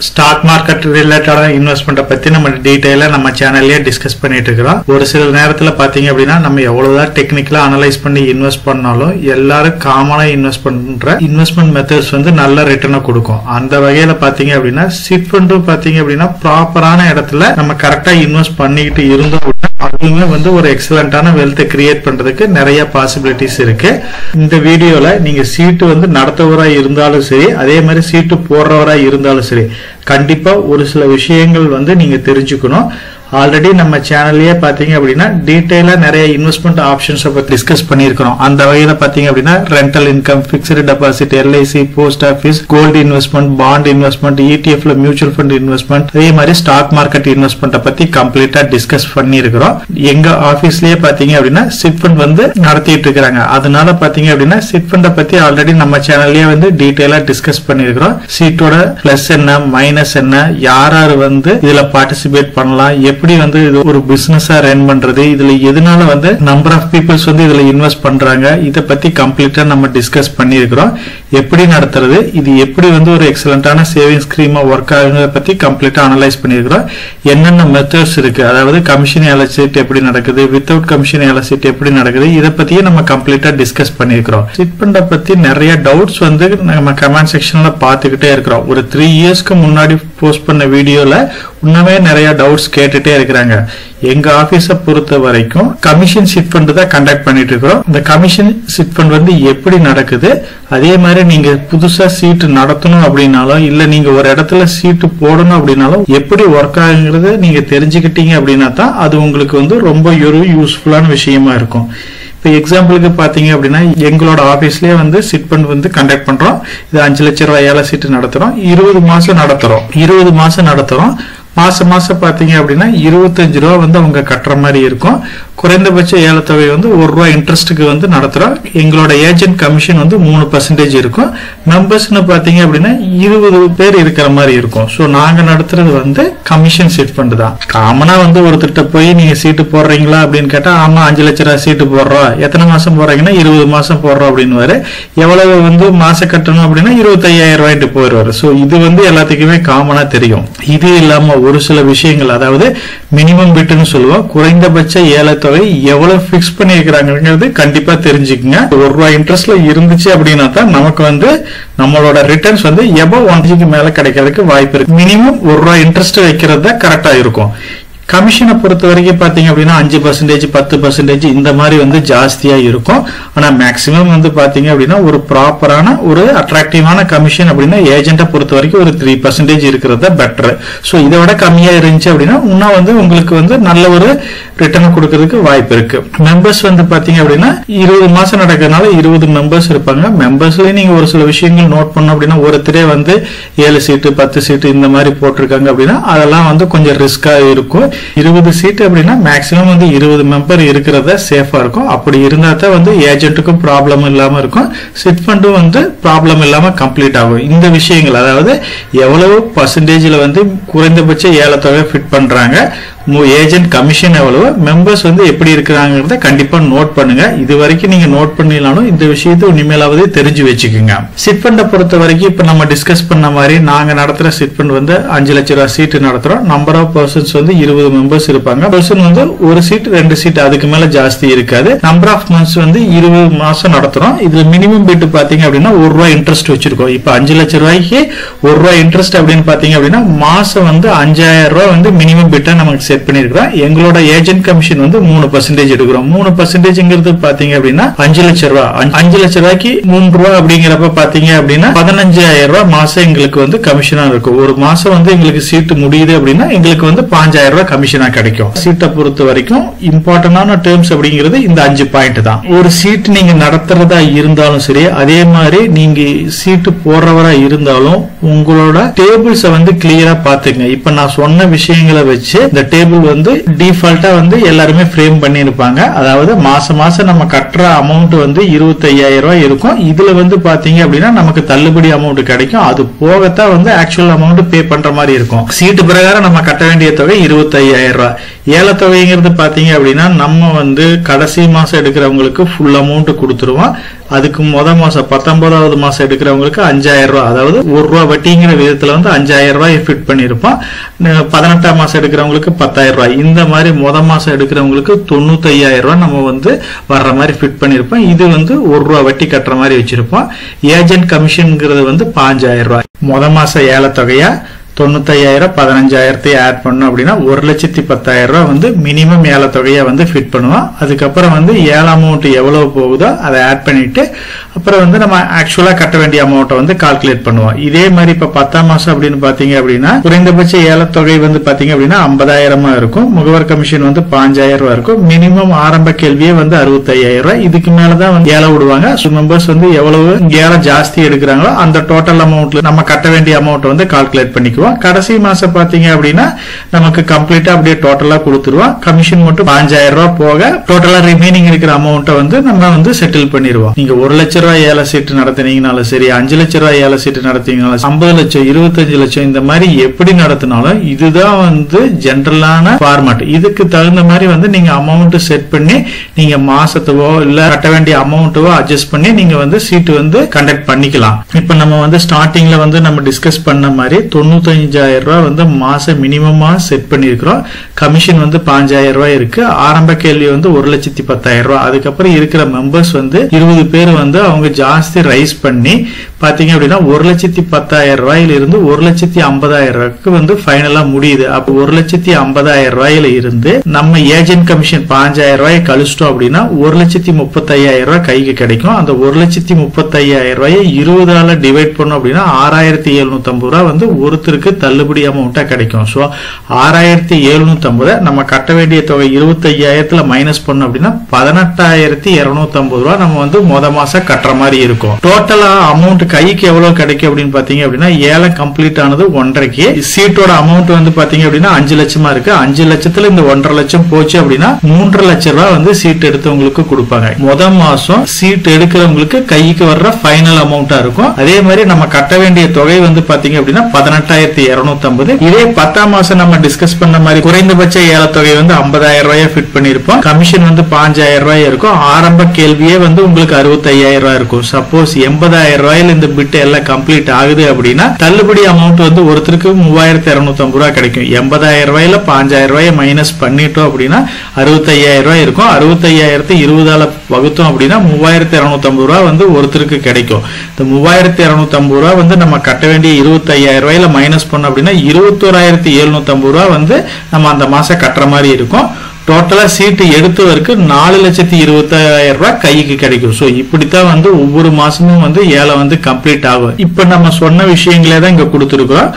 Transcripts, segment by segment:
Stock market ரிலேட்டடான இன்வெஸ்ட்மெண்ட்டை பத்தி நம்ம டீடைலா நம்ம சேனல்லே டிஸ்கஸ் பண்ணிட்டு இருக்கோம். ஒரு சில நேரத்துல பாத்தீங்க அப்படின்னா நம்ம எவ்வளவுதான் டெக்னிக்கலா அனலைஸ் பண்ணி இன்வெஸ்ட் பண்ணாலும் எல்லாரும் காமனா இன்வெஸ்ட் பண்ற இன்வெஸ்ட்மெண்ட் மெத்தட்ஸ் வந்து நல்ல ரிட்டர்னை கொடுக்கும். அந்த வகையில பாத்தீங்க அப்படின்னா சிட் ஃபண்டும் பாத்தீங்க அப்படின்னா ப்ராப்பரான இடத்துல நம்ம கரெக்டா இன்வெஸ்ட் பண்ணிக்கிட்டு இருந்தோம் அப்படின்னா அதுவுமே வந்து ஒரு எக்ஸலண்டான வெல்த் கிரியேட் பண்றதுக்கு நிறைய பாசிபிலிட்டிஸ் இருக்கு. இந்த வீடியோல நீங்க சீட்டு வந்து நடத்துவரா இருந்தாலும் சரி, அதே மாதிரி சீட்டு போடுறவரா இருந்தாலும் சரி, கண்டிப்பா ஒரு சில விஷயங்கள் வந்து நீங்க தெரிஞ்சுக்கணும். ஆல்ரெடி நம்ம சேனல்லயே பாத்தீங்க அப்படின்னா டீடைலா நிறைய இன்வெஸ்ட்மெண்ட் ஆப்ஷன்ஸ் பத்தி டிஸ்கஸ் பண்ணிருக்கோம். அந்த வகையில பாத்தீங்க அப்படின்னா rental income, fixed deposit, LIC, post office, gold investment, bond investment, இடிஎஃப்ல மியூச்சுவல் ஃபண்ட் இன்வெஸ்ட்மெண்ட், அதே மாதிரி ஸ்டாக் மார்க்கெட் இன்வெஸ்ட்மெண்ட் பத்தி கம்ப்ளீட்டா டிஸ்கஸ் பண்ணிருக்கிறோம். எங்க ஆபீஸ்லயே பாத்தீங்க அப்படின்னா சிட் ஃபண்ட் வந்து நடத்திட்டு இருக்காங்க. அதனால பாத்தீங்க அப்படின்னா சிட் ஃபண்ட பத்தி ஆல்ரெடி நம்ம சேனல்லயே வந்து டீடைலா டிஸ்கஸ் பண்ணிருக்கிறோம். சீட்டோட பிளஸ் என்ன, மைனஸ் என்ன, யார் வந்து இதுல பார்ட்டிசிபேட் பண்ணலாம், எப்படி வந்து இது ஒரு பிசினஸா ரன் பண்றது, இதுல எதனால வந்து நம்பர் ஆஃப் பீப்புள்ஸ் வந்து இதுல இன்வெஸ்ட் பண்றாங்க, இத பத்தி கம்ப்ளீட்டா நம்ம டிஸ்கஸ் பண்ணிருக்கிறோம். எப்படி நடத்துறது, இது எப்படி வந்து ஒரு எக்ஸலண்டான சேவிங் ஸ்கீமா ஒர்க் ஆகுறத பத்தி கம்ப்ளீட்டா அனலைஸ் பண்ணிருக்கிறோம். என்னென்ன மெத்தட்ஸ் இருக்கு, அதாவது கமிஷன் அலோசியேட் எப்படி நடக்குது, வித்தவுட் கமிஷன் அலோசியேட் எப்படி நடக்குது, இத பத்தியே நம்ம கம்ப்ளீட்டா டிஸ்கஸ் பண்ணிருக்கிறோம். சிட் ஃபண்ட பத்தி நிறைய டவுட்ஸ் வந்து நம்ம கமெண்ட் செக்ஷன்ல பாத்துக்கிட்டே இருக்கிறோம். ஒரு 3 இயர்ஸ்க்கு முன்னாடி போஸ்ட் பண்ண வீடியோல இன்னமே நிறைய டவுட்ஸ் கேட்டுட்டே இருக்கிறாங்க. எங்க ஆபீஸ பொறுத்த வரைக்கும் கமிஷன் சிட் ஃபண்ட் தான் கண்டக்ட் பண்ணிட்டு இருக்கிறோம். இந்த கமிஷன் சிட் ஃபண்ட் வந்து எப்படி நடக்குது, அதே மாதிரி நீங்க புதுசா சீட்டு நடத்தணும் அப்படின்னாலும் இல்ல நீங்க ஒரு இடத்துல சீட்டு போடணும் அப்படின்னாலும் எப்படி ஒர்க் ஆகுங்கிறது நீங்க தெரிஞ்சுக்கிட்டீங்க அப்படின்னா தான் அது உங்களுக்கு வந்து ரொம்ப ஒரு யூஸ்ஃபுல்லான விஷயமா இருக்கும். இப்போ எக்ஸாம்பிளுக்கு பாத்தீங்க அப்படின்னா எங்களோட ஆபீஸ்லயே வந்து சிட் ஃபண்ட் வந்து கண்டக்ட் பண்றோம். இது 5 லட்சம் ரூபாய் ஏல சீட்டு நடத்துறோம். 20 மாசம் நடத்துறோம். மாசம் பாத்தீங்க அப்படின்னா 25 ரூபா வந்து அவங்க கட்டுற மாதிரி இருக்கும். குறைந்தபட்ச ஏலத்தொகை வந்து ₹1 இன்ட்ரெஸ்ட்டுக்கு வந்து நடத்துறோம். எங்களோட ஏஜென்ட் கமிஷன் வந்து 3% இருக்கும். மெம்பர்ஸ்னு பாத்தீங்க அப்படின்னா 20 பேர் இருக்கிற மாதிரி இருக்கும். சோ நாங்க நடத்துறது வந்து கமிஷன் சிட் ஃபண்ட் தான். காமனா வந்து ஒருத்தர்கிட்ட போய் நீங்க சீட்டு போடுறீங்களா அப்படின்னு கேட்டா, ஆமா 5 லட்சம் ரூபாய் சீட்டு போடுறோம், எத்தனை மாசம் போடுறீங்கன்னா 20 மாசம் போடுறோம் அப்படின்னு. எவ்வளவு வந்து மாசம் கட்டணும் அப்படின்னா 25,000 ரூபாய்ட்டு போயிடுவாரு. சோ இது வந்து எல்லாத்துக்குமே காமனா தெரியும். இது இல்லாம ஒரு சில விஷயங்கள், அதாவது மினிமம் பிட்னு சொல்லுவோம், குறைந்தபட்ச ஏலத்தொகை எவ்வளவு பிக்ஸ் பண்ணி இருக்கிறாங்கிறது கண்டிப்பா தெரிஞ்சுக்கங்க. ₹1 இன்ட்ரெஸ்ட்ல இருந்துச்சு அப்படின்னா தான் நமக்கு வந்து நம்மளோட ரிட்டர்ன்ஸ் வந்து எபோவ் 1 மேல கிடைக்கிறதுக்கு வாய்ப்பு இருக்கு. மினிமம் ₹1 இன்ட்ரெஸ்ட் வைக்கிறது தான் கரெக்டா இருக்கும். கமிஷனை பொறுத்த வரைக்கும் பாத்தீங்க அப்படின்னா 5%, 10% இந்த மாதிரி வந்து ஜாஸ்தியா இருக்கும். ஆனா மேக்சிமம் வந்து பாத்தீங்க அப்படின்னா ஒரு ப்ராப்பரான ஒரு அட்ராக்டிவான கமிஷன் அப்படின்னா ஏஜென்ட்டை பொறுத்த வரைக்கும் ஒரு 3% இருக்கிறது பெட்டர். சோ இதை விட கம்மியா இருந்துச்சு அப்படின்னா இன்னும் வந்து உங்களுக்கு வந்து நல்ல ஒரு ரிட்டர்ன் கொடுக்கறதுக்கு வாய்ப்பு இருக்கு. மெம்பர்ஸ் வந்து பாத்தீங்க அப்படின்னா 20 மாசம் நடக்கிறதுனால 20 மெம்பர்ஸ் இருப்பாங்க. மெம்பர்ஸ்லயே நீங்க ஒரு சில விஷயங்கள் நோட் பண்ணோம் அப்படின்னா ஒருத்தரே வந்து 7 சீட்டு 10 சீட்டு இந்த மாதிரி போட்டிருக்காங்க அப்படின்னா அதெல்லாம் வந்து கொஞ்சம் ரிஸ்கா இருக்கும். 20 சீட் அப்படின்னா மேக்சிமம் வந்து 20 மெம்பர் இருக்கிறத சேஃபா இருக்கும். அப்படி இருந்தா தான் வந்து ஏஜென்ட்டுக்கும் ப்ராப்ளம் இல்லாம இருக்கும், சிட் ஃபண்டும் வந்து ப்ராப்ளம் இல்லாம கம்ப்ளீட் ஆகும். இந்த விஷயங்கள், அதாவது எவ்வளவு பர்சன்டேஜ்ல வந்து குறைந்தபட்ச ஏலத்தொகை ஃபிட் பண்றாங்க, ஏஜென்ட் கமிஷன் எவ்வளவு, மெம்பர்ஸ் வந்து எப்படி இருக்கிறாங்கிறத கண்டிப்பா நோட் பண்ணுங்க. இது வரைக்கும் நீங்க நோட் பண்ணினாலும் இந்த விஷயத்தை இனிமேலாவது தெரிஞ்சு வச்சுக்கோங்க. சிட் ஃபண்டை பொறுத்த வரைக்கும் இப்ப நம்ம டிஸ்கஸ் பண்ண மாதிரி நாங்க நடத்துற சிட் ஃபண்ட் வந்து 5 லட்சம் ரூபாய் சீட்டு நடத்துறோம். நம்பர் ஆஃப் பர்சன்ஸ் வந்து 20 மெம்பர்ஸ் இருப்பாங்க. பர்சன் வந்து 1 சீட் 2 சீட் அதுக்கு மேல ஜாஸ்தி இருக்காது. நம்பர் ஆஃப் மந்த்ஸ் வந்து 20 மாசம் நடத்துறோம். இதுல மினிமம் பிட் பாத்தீங்க அப்படின்னா ₹1 இன்ட்ரெஸ்ட் வச்சிருக்கோம். இப்ப 5 லட்சம் ரூபாய்க்கு ₹1 இன்ட்ரெஸ்ட் அப்படின்னு பாத்தீங்க அப்படின்னா மாசம் வந்து 5,000 ரூபாய் வந்து மினிமம் பிட்டா நமக்கு செட் பண்ணிருக்கிறோம். எங்களோட ஏஜென்ட் கமிஷன் வந்து 3% எடுக்கிறோம். 3% பாத்தீங்க அப்படின்னா 5 லட்சம் ரூபாய். 5 லட்சம் ரூபாய்க்கு ₹3 அப்படிங்கிறப்ப பாத்தீங்க அப்படின்னா 15,000 ரூபாய் மாசம் எங்களுக்கு வந்து கமிஷனா இருக்கும். ஒரு மாசம் வந்து எங்களுக்கு சீட்டு முடியுது அப்படின்னா எங்களுக்கு வந்து 5,000 ரூபாய் கமிஷனா கிடைக்கும். சீட்டை பொறுத்த வரைக்கும் இம்பார்ட்டன்டான டேர்ம்ஸ் அப்படிங்கிறது இந்த 5 பாயிண்ட் தான். ஒரு சீட் நீங்க நடத்துறதா இருந்தாலும் சரி, அதே மாதிரி நீங்க சீட்டு போடுறவரா இருந்தாலும் உங்களோட டேபிள்ஸ் வந்து கிளியரா பாத்துங்க. இப்ப நான் சொன்ன விஷயங்களை வச்சு இந்த டேபிள் வந்து டிஃபால்ட்டா வந்து எல்லாருமே ஃப்ரேம் பண்ணிருப்பாங்க. அதாவது மாசம் நம்ம கட்டுற அமௌண்ட் வந்து 25,000 ரூபாய் இருக்கும். இதுல வந்து பாத்தீங்க அப்படின்னா நமக்கு தள்ளுபடி அமௌண்ட் கிடைக்கும். அது போகத்தான் வந்து ஆக்சுவல் அமௌண்ட் பே பண்ற மாதிரி இருக்கும். சீட்டு பிரகாரம் நம்ம கட்ட வேண்டிய தொகை 25,000 ரூபாய். ஏலத்தொகைங்கிறது பாத்தீங்க அப்படின்னா நம்ம வந்து கடைசி மாசம் எடுக்கிறவங்களுக்கு ஃபுல் அமௌண்ட் கொடுத்துருவோம். அதுக்கு மாசம் 19வது மாசம் எடுக்கிறவங்களுக்கு 5000 ரூபாய், அதாவது ₹1 வட்டிங்கிற விதத்துல வந்து 5000 ரூபாய் ஃபிட் பண்ணிருப்போம். 18ஆம் மாசம் எடுக்கிறவங்களுக்கு 10000 ரூபாய், இந்த மாதிரி மாசம் எடுக்கிறவங்களுக்கு 95000 ரூபாய் நம்ம வந்து வர்ற மாதிரி ஃபிட் பண்ணிருப்போம். இது வந்து ₹1 வட்டி கட்டுற மாதிரி வச்சிருப்போம். ஏஜென்ட் கமிஷன்ங்கிறது வந்து 5000 ரூபாய். மாச ஏலத்தொகையா 95,000 15,000 ஆட் பண்ணோம் அப்படின்னா 1,10,000 ரூபாய் வந்து மினிமம் ஏலத்தொகையா வந்து ஃபிட் பண்ணுவோம். அதுக்கப்புறம் வந்து ஏல அமௌண்ட் எவ்வளவு போகுதோ அதை ஆட் பண்ணிட்டு அப்புறம் வந்து நம்ம ஆக்சுவலா கட்ட வேண்டிய அமௌண்ட்டை வந்து கால்குலேட் பண்ணுவோம். இதே மாதிரி இப்ப 10ஆம் மாசம் அப்படின்னு பாத்தீங்க அப்படின்னா குறைந்தபட்ச ஏலத்தொகை வந்து பாத்தீங்க அப்படின்னா 50,000 இருக்கும். முகவர் கமிஷன் வந்து 5,000 ரூபாய் இருக்கும். மினிமம் ஆரம்ப கேள்வியே வந்து 65,000 ரூபாய். இதுக்கு மேலதான் வந்து ஏலம் விடுவாங்க. மெம்பர்ஸ் வந்து எவ்வளவு ஏலம் ஜாஸ்தி எடுக்கிறாங்களோ அந்த டோட்டல் அமௌண்ட்ல நம்ம கட்ட வேண்டிய அமௌண்ட் வந்து கால்குலேட் பண்ணிக்குவோம். கடைசி மாசம் பாத்தீங்க அப்படின்னா நமக்கு கம்ப்ளீட்டா அப்படியே டோட்டலா கொடுத்துருவோம். கமிஷன் மட்டும் 5,000 ரூபாய் போக டோட்டலா ரிமைனிங் இருக்கிற அமௌண்ட்டை வந்து நம்ம வந்து செட்டில் பண்ணிடுவோம். நீங்க 1 லட்சம் ரூபாய் ஏல சீட்டு நடத்தினீங்கனாலும் சரி, 5 லட்சம் ரூபாய் ஏல சீட்டு நடத்தினாலும் 50 லட்சம் 25 லட்சம் இந்த மாதிரி எப்படி நடத்தினாலும் இதுதான் வந்து ஜெனரலான ஃபார்மேட். இதுக்கு தகுந்த மாதிரி வந்து நீங்க அமௌண்ட் செட் பண்ணி நீங்க மாசத்துவோ இல்ல கட்ட வேண்டிய அமௌண்ட்டோ அட்ஜஸ்ட் பண்ணி நீங்க வந்து சீட்டு வந்து கண்டக்ட் பண்ணிக்கலாம். இப்ப நம்ம வந்து ஸ்டார்டிங்ல வந்து நம்ம டிஸ்கஸ் பண்ண மாதிரி 95,000 ரூபாய் வந்து மாசம் மினிமமா செட் பண்ணிருக்கிறோம். கமிஷன் வந்து 5,000 ரூபாய் இருக்கு. ஆரம்ப கேள்வி வந்து 1,10,000 ரூபாய். அதுக்கப்புறம் இருக்கிற மெம்பர்ஸ் வந்து 20 பேர் வந்து அவங்க ஜாஸ்தி ரைஸ் பண்ணி பாத்தீங்க அப்படின்னா 1,10,000 ரூபாயில இருந்து 1,50,000 ரூபாய்க்கு வந்து ஃபைனலா முடியுது. அப்ப 1,50,000 ரூபாயில இருந்து நம்ம ஏஜென்ட் கமிஷன் 5,000 ரூபாய் கழிச்சிட்டோம் அப்படின்னா 1,35,000 ரூபாய் கைக்கு கிடைக்கும். அந்த 1,35,000 ரூபாயை 20ஆல டிவைட் பண்ணோம் அப்படின்னா 6,750 ரூபாய் வந்து ஒருத்தருக்கு தள்ளுபடி அமௌண்டா கிடைக்கும். சோ 6,750 நம்ம கட்ட வேண்டிய தொகை 25,000 மைனஸ் பண்ணோம் அப்படின்னா 18,250 ரூபாய் நம்ம வந்து மாசம் கட்டுற மாதிரி இருக்கும். டோட்டலா அமௌண்ட் கைக்கு எவ்வளவு கிடைக்கும் அப்படின்னு பாத்தீங்க அப்படின்னா ஏலம் கம்ப்ளீட் ஆனது 1.5. சீட்டோட அமௌண்ட் வந்து பாத்தீங்க அப்படின்னா 5 லட்சமா இருக்கு. 5 லட்சத்துல இந்த 1.5 லட்சம் போச்சு அப்படின்னா 3.5 லட்சம் ரூபாய் வந்து சீட் எடுத்தவங்களுக்கு கொடுப்பாங்க. மாசம் சீட் எடுக்கிறவங்களுக்கு கைக்கு வர்ற ஃபைனல் அமௌண்டா இருக்கும். அதே மாதிரி நம்ம கட்ட வேண்டிய தொகை வந்து பாத்தீங்க அப்படின்னா 18,250. இதே 10ஆம் மாசம் நம்ம டிஸ்கஸ் பண்ண மாதிரி குறைந்தபட்ச ஏலத்தொகை வந்து 50,000 ரூபாய் ஃபிட் பண்ணிருப்போம். கமிஷன் வந்து 5,000 ரூபாய் இருக்கும். ஆரம்ப கேள்வியே வந்து உங்களுக்கு 65,000 ரூபாய் இருக்கும். சப்போஸ் 80,000 ரூபாயில இந்த பிட் எல்லாம் கம்ப்ளீட் ஆகுது அப்படின்னா தள்ளுபடி அமௌண்ட் வந்து ஒருத்தருக்கு 3,250 ரூபாய் கிடைக்கும். 80,000 ரூபாயில 5,000 ரூபாய் மைனஸ் பண்ணிட்டோம் அப்படின்னா 65,000 ரூபாய் இருக்கும். 65,000 20ஆல வகுத்தோம் அப்படின்னா 3,250 ரூபாய் வந்து ஒருத்தருக்கு கிடைக்கும். இந்த 3,250 ரூபாய் வந்து நம்ம கட்ட வேண்டிய 25,000 ரூபாயில மைனஸ் பண்ணோம் அப்படின்னா 21,750 ரூபாய் வந்து நம்ம அந்த மாசம் கட்டுற மாதிரி இருக்கும். டோட்டலா சீட்டு எடுத்தவருக்கு 4,20,000 ரூபாய் கைக்கு கிடைக்கும். சோ இப்படித்தான் வந்து ஒவ்வொரு மாசமும் வந்து ஏலம் வந்து கம்ப்ளீட் ஆகும். இப்ப நம்ம சொன்ன விஷயங்களே தான் இங்க கொடுத்துருக்கோம்.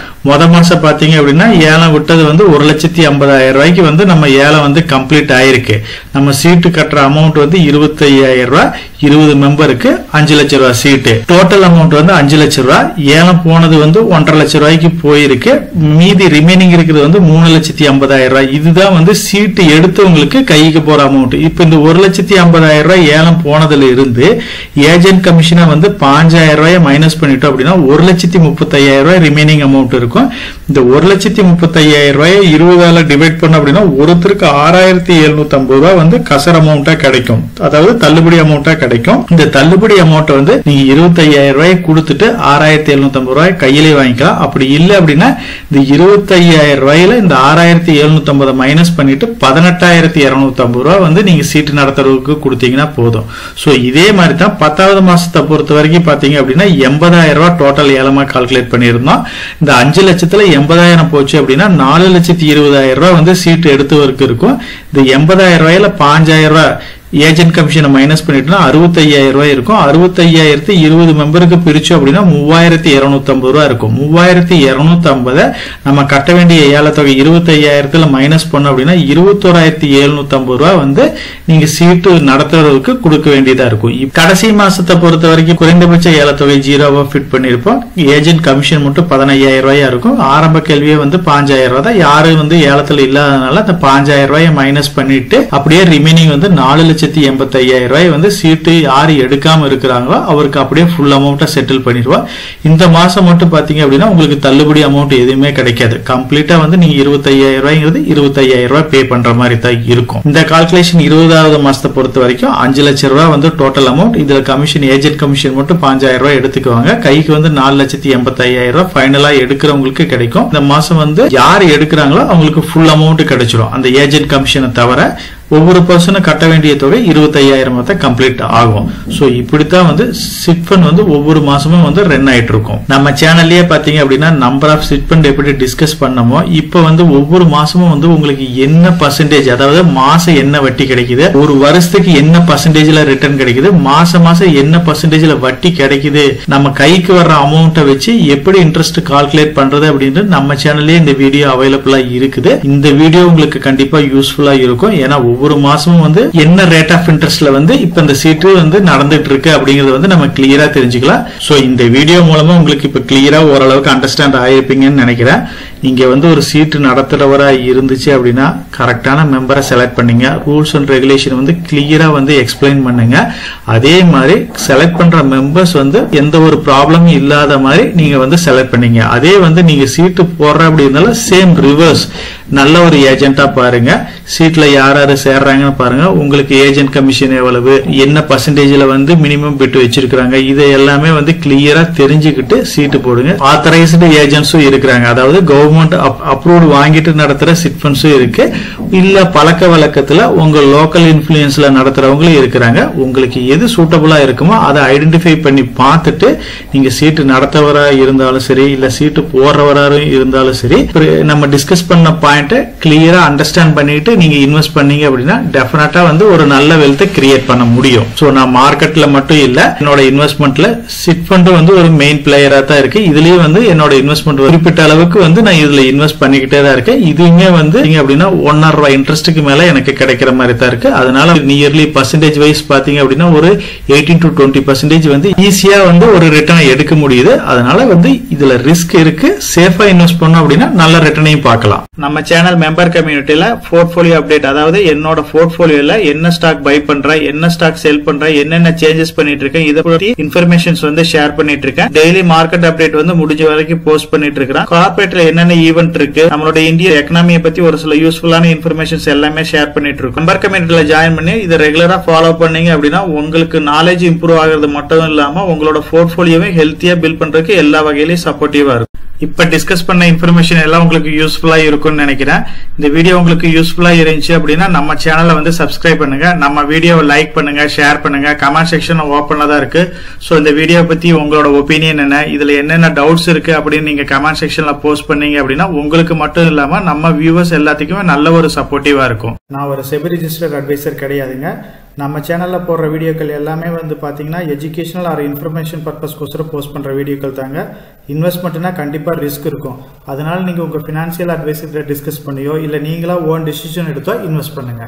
மாசம் பாத்தீங்க அப்படின்னா ஏலம் விட்டது வந்து 1,50,000 ரூபாய்க்கு வந்து நம்ம ஏலம் வந்து கம்ப்ளீட் ஆயிருக்கு. நம்ம சீட்டு கட்டுற அமௌண்ட் வந்து 25,000 ரூபாய். 20 மெம்பருக்கு 5 லட்சம் ரூபாய் சீட்டு. டோட்டல் அமௌண்ட் வந்து 5 லட்சம் ரூபாய். ஏலம் போனது வந்து 1.5 லட்சம் ரூபாய்க்கு போயிருக்கு. மீதி ரிமைனிங் இருக்கிறது வந்து 3,50,000 ரூபாய். இதுதான் வந்து சீட்டு எடுத்தவங்களுக்கு கைக்கு போற அமௌண்ட். இப்ப இந்த 1,50,000 ரூபாய் ஏலம் போனதுல இருந்து ஏஜென்ட் கமிஷனை வந்து 5,000 ரூபாய் மைனஸ் பண்ணிட்டோம் அப்படின்னா 1,30,000 ரூபாய் ரிமைனிங் அமௌண்ட் இருக்கும். இந்த 1,30,000 ரூபாயை 20ஆல டிவைட் பண்ண அப்படின்னா ஒருத்தருக்கு 6,750 ரூபாய் வந்து கசர் அமௌண்டா கிடைக்கும். அதாவது தள்ளுபடி அமௌண்டா கிடைக்கும். இந்த தள்ளுபடி அமௌண்ட் வந்து நீங்க 25,000 ரூபாய் கொடுத்துட்டு 6,750 ரூபாய் கையிலே வாங்கிக்கலாம். அப்படி இல்லை அப்படின்னா இந்த 25,000 ரூபாயில இந்த 6,750 மைனஸ் பண்ணிட்டு 18,250 ரூபாய் வந்து நீங்க சீட்டு நடத்துறதுக்கு கொடுத்தீங்கன்னா போதும். சோ இதே மாதிரி தான் 10வது மாசத்தை பொறுத்த வரைக்கும் பாத்தீங்க அப்படின்னா 80,000 ரூபாய் டோட்டல் ஏலமா கால்குலேட் பண்ணியிருந்தோம். இந்த 5 லட்சத்துல 80,000 போச்சு அப்படின்னா 4,20,000 ரூபாய் வந்து சீட்டு எடுத்தவருக்கு இருக்கும். இந்த 80,000 ரூபாயில 5,000 ரூபாய் ஏஜென்ட் கமிஷனை மைனஸ் பண்ணிட்டோம்னா 65,000 ரூபாய் இருக்கும். 65,000 20 மெம்பருக்கு பிரிச்சோம் அப்படின்னா 3,250 ரூபாய் இருக்கும். 3,250 நம்ம கட்ட வேண்டிய ஏலத்தொகை 25,000 மைனஸ் பண்ணோம் அப்படின்னா 21,750 ரூபாய் வந்து நீங்க சீட்டு நடத்துறதுக்கு கொடுக்க வேண்டியதா இருக்கும். கடைசி மாசத்தை பொறுத்த வரைக்கும் குறைந்தபட்ச ஏலத்தொகை 0வா ஃபிட் பண்ணிருப்போம். ஏஜென்ட் கமிஷன் மட்டும் 15,000 ரூபாயா இருக்கும். ஆரம்ப கேள்வியே வந்து 5,000 ரூபாய் தான். யாரும் வந்து ஏலத்துல இல்லாதனால அந்த 5,000 ரூபாயை மைனஸ் பண்ணிட்டு அப்படியே ரிமைனிங் வந்து 4,20,000 4,85,000 ரூபாய் வந்து சீட்டு யாரு எடுக்காம இருக்கிறாங்களோ அவருக்கு அப்படியே ஃபுல் அமௌண்ட்டை செட்டில் பண்ணிடுவா. இந்த மாசம் மட்டும் பாத்தீங்க அப்படின்னா உங்களுக்கு தள்ளுபடி அமௌண்ட் எதுவுமே கிடைக்காது. கம்ப்ளீட்டா வந்து நீங்க 25,000 ரூபாய்ங்கிறது 25,000 ரூபாய் பே பண்ற மாதிரி தான் இருக்கும். இந்த கால்குலேஷன் 20வது மாசத்தை பொறுத்த வரைக்கும் 5 லட்சம் ரூபாய் வந்து டோட்டல் அமௌண்ட். இதுல கமிஷன் ஏஜென்ட் கமிஷன் மட்டும் 5,000 ரூபாய் எடுத்துக்குவாங்க. கைக்கு வந்து 4,85,000 ரூபாய் ஃபைனலா எடுக்கிறவங்களுக்கு கிடைக்கும். இந்த மாசம் வந்து யார் எடுக்கிறாங்களோ அவங்களுக்கு ஃபுல் அமௌண்ட் கிடைச்சிடும். அந்த ஏஜென்ட் கமிஷனை தவிர ஒவ்வொரு பர்சனும் கட்ட வேண்டிய தொகை 25,000 கம்ப்ளீட் ஆகும். சோ இப்படித்தான் வந்து சிட் ஃபண்ட் வந்து ஒவ்வொரு மாசமும் வந்து ரன் ஆயிட்டு இருக்கும். நம்ம சேனல்லயே பாத்தீங்க அப்படின்னா நம்பர் ஆஃப் சிட் ஃபண்ட் எப்படி டிஸ்கஸ் பண்ணமோ இப்ப வந்து ஒவ்வொரு மாசமும் வந்து உங்களுக்கு என்ன பர்சன்டேஜ், அதாவது மாசம் என்ன வட்டி கிடைக்குது, ஒரு வருஷத்துக்கு என்ன பர்சன்டேஜ்ல ரிட்டர்ன் கிடைக்குது, மாசம் என்ன பர்சன்டேஜ்ல வட்டி கிடைக்குது, நம்ம கைக்கு வர்ற அமௌண்ட்டை வச்சு எப்படி இன்ட்ரெஸ்ட் கால்குலேட் பண்றது அப்படின்னு நம்ம சேனல்லயே இந்த வீடியோ அவைலபிளா இருக்குது. இந்த வீடியோ உங்களுக்கு கண்டிப்பா யூஸ்ஃபுல்லா இருக்கும். ஏன்னா ஒவ்வொரு மாசமும் வந்து என்ன ரேட் ஆஃப் இன்ட்ரெஸ்ட்ல வந்து இப்ப இந்த சீட்டு வந்து நடந்துட்டு இருக்கு அப்படிங்கறது வந்து நம்ம கிளியரா தெரிஞ்சுக்கலாம். சோ இந்த வீடியோ மூலமா உங்களுக்கு இப்ப கிளியரா ஓரளவுக்கு அண்டர்ஸ்டாண்ட் ஆயிருப்பீங்கன்னு நினைக்கிறேன். நீங்க வந்து ஒரு சீட்டு நடத்துறவரா இருந்துச்சு அப்படின்னா கரெக்டான மெம்பரை செலக்ட் பண்ணீங்க. ரூல்ஸ் அண்ட் ரெகுலேஷன் வந்து கிளியரா வந்து எக்ஸ்பிளைன் பண்ணுங்க. அதே மாதிரி செலக்ட் பண்ற மெம்பர்ஸ் வந்து எந்த ஒரு ப்ராப்ளமும் இல்லாத மாதிரி நீங்க வந்து செலக்ட் பண்ணீங்க. அதே வந்து நீங்க சீட்டு போடுற அப்படி இருந்தாலும் சேம் ரிவர்ஸ் நல்ல ஒரு ஏஜென்ட்டா பாருங்க. சீட்ல யார் யாரு சேர்றாங்கன்னு பாருங்க. உங்களுக்கு ஏஜென்ட் கமிஷன் எவ்வளவு, என்ன பர்சன்டேஜ்ல வந்து மினிமம் பிட் வச்சிருக்காங்க, இதை எல்லாமே வந்து கிளியரா தெரிஞ்சுக்கிட்டு சீட்டு போடுங்க. ஆத்தரைஸ்டு ஏஜென்ட்ஸும் இருக்கிறாங்க. அதாவது கவர்மெண்ட் அப்ரூவ்டு வாங்கிட்டு நடத்துற சிட் ஃபண்ட்ஸும் இருக்கு. இல்ல பழக்க வழக்கத்துல உங்க லோக்கல் இன்ஃபுளுன்ஸ்ல நடத்துறவங்களும் இருக்கிறாங்க. உங்களுக்கு எது சூட்டபிளா இருக்குமோ அதை ஐடென்டிஃபை பண்ணி பார்த்துட்டு நீங்க சீட்டு நடத்தவரா இருந்தாலும் சரி, இல்ல சீட்டு போடுறவராரும் இருந்தாலும் சரி, நம்ம டிஸ்கஸ் பண்ண பாயிண்ட் கிளியரா அண்டர்ஸ்டாண்ட் பண்ணிட்டு நீங்க இன்வெஸ்ட் பண்ணீங்க அப்படின்னா டெஃபினட்டா வந்து ஒரு நல்ல வெல்த் கிரியேட் பண்ண முடியும். சோ நான் மார்க்கெட்ல மட்டும் இல்ல, என்னோட இன்வெஸ்ட்மெண்ட்ல சிட் ஃபண்ட் வந்து ஒரு மெயின் பிளேயரா தான் இருக்கு. இதுலயே வந்து என்னோட இன்வெஸ்ட்மெண்ட் குறிப்பிட்ட அளவுக்கு வந்து நான் இதுல இன்வெஸ்ட் பண்ணிக்கிட்டே தான் இருக்கேன். இதுவுமே வந்து அப்படின்னா 1.5 ரூபாய் இன்ட்ரெஸ்ட்டுக்கு மேல எனக்கு கிடைக்கிற மாதிரி தான் இருக்கு. அதனால நியர்லி பர்சன்டேஜ் வைஸ் பாத்தீங்க அப்படின்னா ஒரு 18 to 20% வந்து ஈஸியா வந்து ஒரு ரிட்டர்ன் எடுக்க முடியுது. அதனால வந்து இதுல ரிஸ்க் இருக்கு. சேஃபா இன்வெஸ்ட் பண்ணோம் அப்படின்னா நல்ல ரிட்டர்னையும் பார்க்கலாம். நம்ம சேனல் மெம்பர் கம்யூனிட்டியில போர்ட்போலியோ அப்டேட், அதாவது என்னோட போர்ட்போலியோல என்ன ஸ்டாக் பை பண்றேன், என்ன ஸ்டாக் செல் பண்றேன், என்னென்ன சேஞ்சஸ் பண்ணிட்டு இருக்கேன், இதை பத்தி இன்ஃபர்மேஷன்ஸ் வந்து ஷேர் பண்ணிட்டு இருக்கேன். டெய்லி மார்க்கெட் அப்டேட் வந்து முடிஞ்ச வரைக்கும் போஸ்ட் பண்ணிட்டு இருக்கேன். கார்பரேட்ல என்னென்ன ஈவென்ட் இருக்கு, நம்மளோட இந்திய எக்கனாமியை பத்தி ஒரு சில யூஸ்ஃபுல்லான இன்ஃபர்மேஷன்ஸ் எல்லாமே ஷேர் பண்ணிட்டு இருக்கோம். மெம்பர் கம்யூனிட்டியில ஜாயின் பண்ணி இதை ரெகுலரா ஃபாலோ பண்ணீங்க அப்படின்னா உங்களுக்கு நாலேஜ் இம்ப்ரூவ் ஆகிறது மட்டும் இல்லாம உங்களோட போர்ட்போலியோவை ஹெல்த்தியா பில்ட் பண்றதுக்கு எல்லா வகையிலும் சப்போர்ட்டிவா இருக்கும். இப்ப டிஸ்கஸ் பண்ண இன்ஃபர்மேஷன் எல்லாம் உங்களுக்கு யூஸ்ஃபுல்லா இருக்கும்னு நினைக்கிறேன். இந்த வீடியோ உங்களுக்கு யூஸ்ஃபுல்லா இருந்துச்சு அப்படின்னா நம்ம சேனலை வந்து சப்ஸ்கிரைப் பண்ணுங்க, நம்ம வீடியோவை லைக் பண்ணுங்க, ஷேர் பண்ணுங்க. கமெண்ட் செக்ஷன் ஓப்பன்ல தான் இருக்கு. சோ இந்த வீடியோ பத்தி உங்களோட ஒப்பீனியன் என்ன, இதுல என்னென்ன டவுட்ஸ் இருக்கு அப்படின்னு நீங்க கமெண்ட் செக்ஷன்ல போஸ்ட் பண்ணீங்க அப்படின்னா உங்களுக்கு மட்டும் இல்லாம நம்ம வியூவர்ஸ் எல்லாத்துக்குமே நல்ல ஒரு சப்போர்ட்டிவா இருக்கும். நான் ஒரு செபி ரிஜிஸ்டர்ட் அட்வைசர் கிடையாதுங்க. நம்ம சேனல்ல போடுற வீடியோக்கள் எல்லாமே வந்து பாத்தீங்கன்னா எஜுகேஷனல் ஆர் இன்ஃபர்மேஷன் பர்பஸ்க்கோசரம் போஸ்ட் பண்ற வீடியோக்கள் தாங்க. இன்வெஸ்ட்மெண்ட்னா கண்டிப்பா ரிஸ்க் இருக்கும். அதனால நீங்க உங்க பினான்சியல் அட்வைசர் டிஸ்கஸ் பண்ணியோ இல்ல நீங்களா ஓன் டிசிஷன் எடுத்தோ இன்வெஸ்ட் பண்ணுங்க.